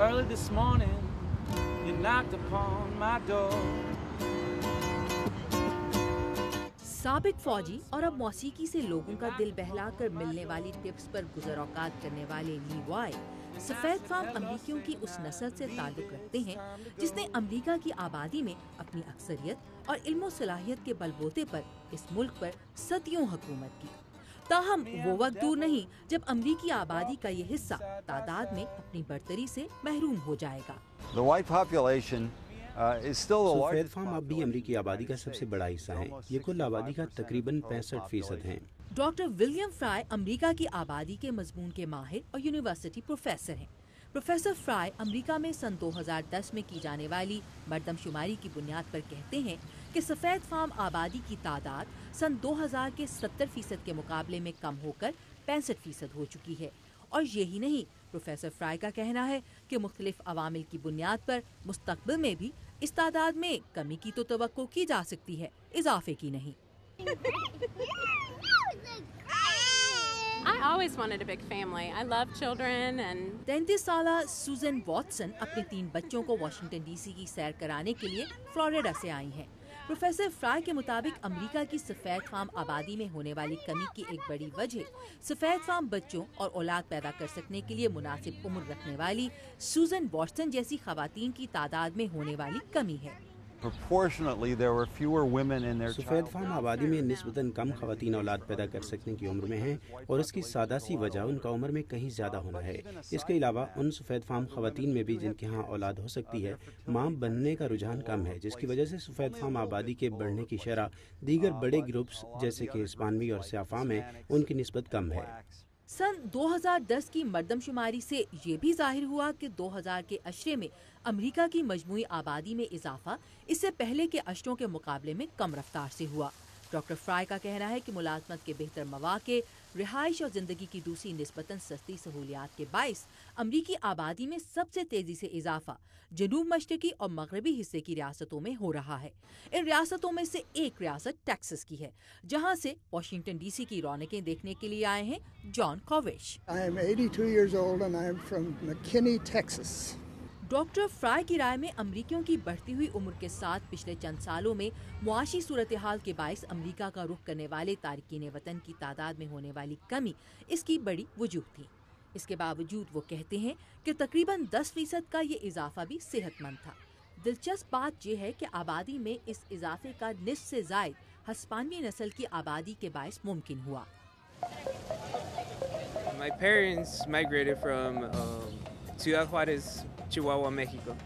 Early this morning, you knocked upon my door. साबिक फौजी और अब मौसीकी से लोगों का दिल बहला कर मिलने वाली टिप्स पर गुजर औकात करने वाले ली वाई सफेद फार्म अमरीकियों की उस नस्ल से ताल्लुक रखते हैं जिसने अमरीका की आबादी में अपनी अक्सरियत और इल्म सलाहियत के बलबूते पर इस मुल्क पर सदियों हुकूमत की। ताहम वो वक्त दूर नहीं जब अमरीकी आबादी का ये हिस्सा तादाद में अपनी बढ़तरी से महरूम हो जाएगा। सफेद फार्म अब भी अमरीकी आबादी का सबसे बड़ा हिस्सा है। ये कुल आबादी का तकरीबन 65% है। डॉक्टर विलियम फ्राई अमरीका की आबादी के मजमून के माहिर और यूनिवर्सिटी प्रोफेसर हैं। प्रोफेसर फ्राई अमरीका में सन 2010 में की जाने वाली मरदमशुमारी की बुनियाद पर कहते हैं कि सफेद फार्म आबादी की तादाद सन 2000 के 70% के मुकाबले में कम होकर 65% हो चुकी है। और यही नहीं, प्रोफेसर फ्राई का कहना है कि मुख्तलिफ अवामिल की बुनियाद पर मुस्तकबिल में भी इस तादाद में कमी की तो तवक्को की जा सकती है, इजाफे की नहीं। I always wanted a big family. I love children and 33 साला सुजन वॉटसन अपने 3 बच्चों को वाशिंगटन डीसी की सैर कराने के लिए फ्लोरिडा से आई हैं। प्रोफेसर फ्राई के मुताबिक अमेरिका की सफेद फार्म आबादी में होने वाली कमी की एक बड़ी वजह सफेद फार्म बच्चों और औलाद पैदा कर सकने के लिए मुनासिब उम्र रखने वाली सुजन वॉटसन जैसी खवातीन की तादाद में होने वाली कमी है। सफेद फार्म आबादी में निस्बतन कम खवातीन औलाद पैदा कर सकने की उम्र में हैं और इसकी सादा सी वजह उनका उम्र में कहीं ज्यादा होना है। इसके अलावा उन सफेद फार्म खवातीन में भी जिनके यहाँ औलाद हो सकती है मां बनने का रुझान कम है, जिसकी वजह से सफेद फार्म आबादी के बढ़ने की शरह दीगर बड़े ग्रुप्स जैसे कि हिस्पानवी और स्याह फार्म है उनकी निस्बत कम है। सन 2010 की मरदमशुमारी से ये भी जाहिर हुआ कि 2000 के अशरे में अमेरिका की मजमूई आबादी में इजाफा इससे पहले के अशरों के मुकाबले में कम रफ्तार से हुआ। डॉक्टर फ्राई का कहना है कि मुलाजमत के बेहतर मौके, रिहाइश और जिंदगी की दूसरी निस्बतन सस्ती सहूलियात के बाइस अमरीकी आबादी में सबसे तेजी से इजाफा जनूब मशरकी और मगरबी हिस्से की रियासतों में हो रहा है। इन रियासतों में से एक रियासत टेक्सास की है, जहां से वाशिंगटन डीसी की रौनकें देखने के लिए आए हैं जॉन कॉविश। डॉक्टर फ्राई की राय में अमरीकियों की बढ़ती हुई उम्र के साथ पिछले चंद सालों में मुआशी सूरत हाल के बाइस अमरीका का रुख करने वाले तारकीन वतन की तादाद में होने वाली कमी इसकी बड़ी वजूह थी। इसके बावजूद वो कहते हैं कि तकरीबन 10% का ये इजाफा भी सेहतमंद था। दिलचस्प बात यह है कि आबादी में इस इजाफे का निस्फ से जायद हिस्पानवी नस्ल की आबादी के बाइस मुमकिन हुआ। My parents migrated from Ciudad Juárez, Chihuahua, Mexico.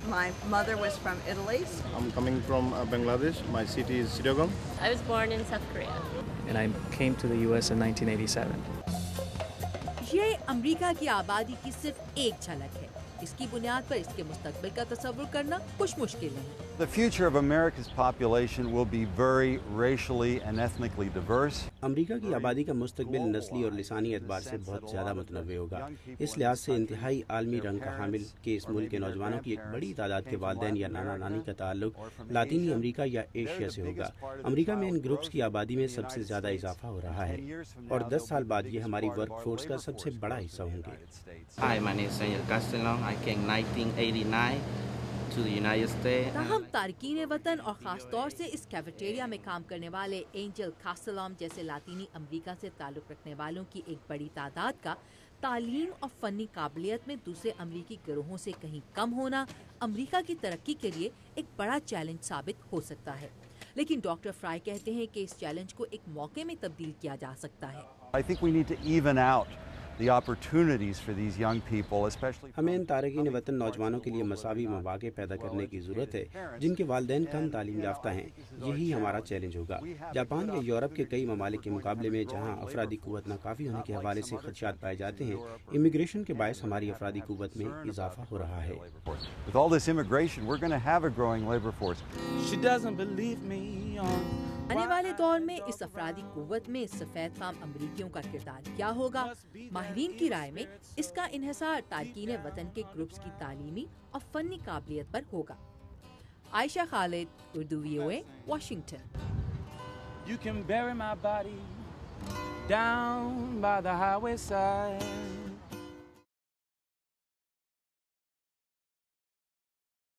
My mother was from Italy. I'm coming from Bangladesh. My city is Chittagong. I was born in South Korea. And I came to the US in 1987. ये America की आबादी की सिर्फ एक झलक है। इसकी बुनियाद पर इसके मुस्तकबिल का तसव्वुर करना कुछ मुश्किल नहीं। The future of America's population will be very racially and ethnically diverse. America की आबादी का मुस्तकबिल नस्ली और लिसानी एतबार से बहुत ज़्यादा मुतनव्वे होगा। इस लिहाज से इंतहाई आलमी रंग का हामिल के इस मुल्क के नौजवानों की एक बड़ी तादाद के वालिदैन या नाना नानी का ताल्लुक लातीनी अमेरिका या एशिया से होगा। अमेरिका में इन ग्रुप्स की आबादी में सबसे ज़्यादा इजाफा हो रहा है और 10 साल बाद ये हमारी वर्क फोर्स का सबसे बड़ा हिस्सा होंगे। Hi, my name is Daniel Castellon. I came 1989 to the United States. ताहम तारकीन वतन और खास तौर से इस कैफेटेरिया में काम करने वाले एंजल कास्टेलॉन जैसे लातीनी अमेरिका से ताल्लुक रखने वालों की एक बड़ी तादाद का तालीम और फनी काबिलियत में दूसरे अमरीकी गिरोहों से कहीं कम होना अमरीका की तरक्की के लिए एक बड़ा चैलेंज साबित हो सकता है। लेकिन डॉक्टर फ्राई कहते हैं कि इस चैलेंज को एक मौके में तब्दील किया जा सकता है। I think we need to even out the opportunities for these young people, especially हमें इन तारकीन वतन नौजवानों के लिए मसावी मौके पैदा करने की जरूरत है जिनके वालिदैन कम तालीम याफ्ता हैं। यही हमारा चैलेंज होगा। जापान या यूरोप के कई ममालिक के मुकाबले में जहां अफरादी कुव्वत नाकाफी होने के हवाले से खदशात पाए जाते हैं, इमिग्रेशन के बायस हमारी अफरादी कुव्वत में इजाफा हो रहा है। with all this immigration, we're going to have a growing labor force. She doesn't believe me on आने वाले दौर में इस अफरादी कुव्वत में सफेद फार्म अमरीकियों का किरदार क्या होगा? माहिरीन की राय में इसका इन्हिसार तारकीन वतन के ग्रुप्स की तालीमी और फनी काबिलियत पर होगा। Ayesha Khalid, Urdu VOA, Washington. You can bury my body down by the highway side.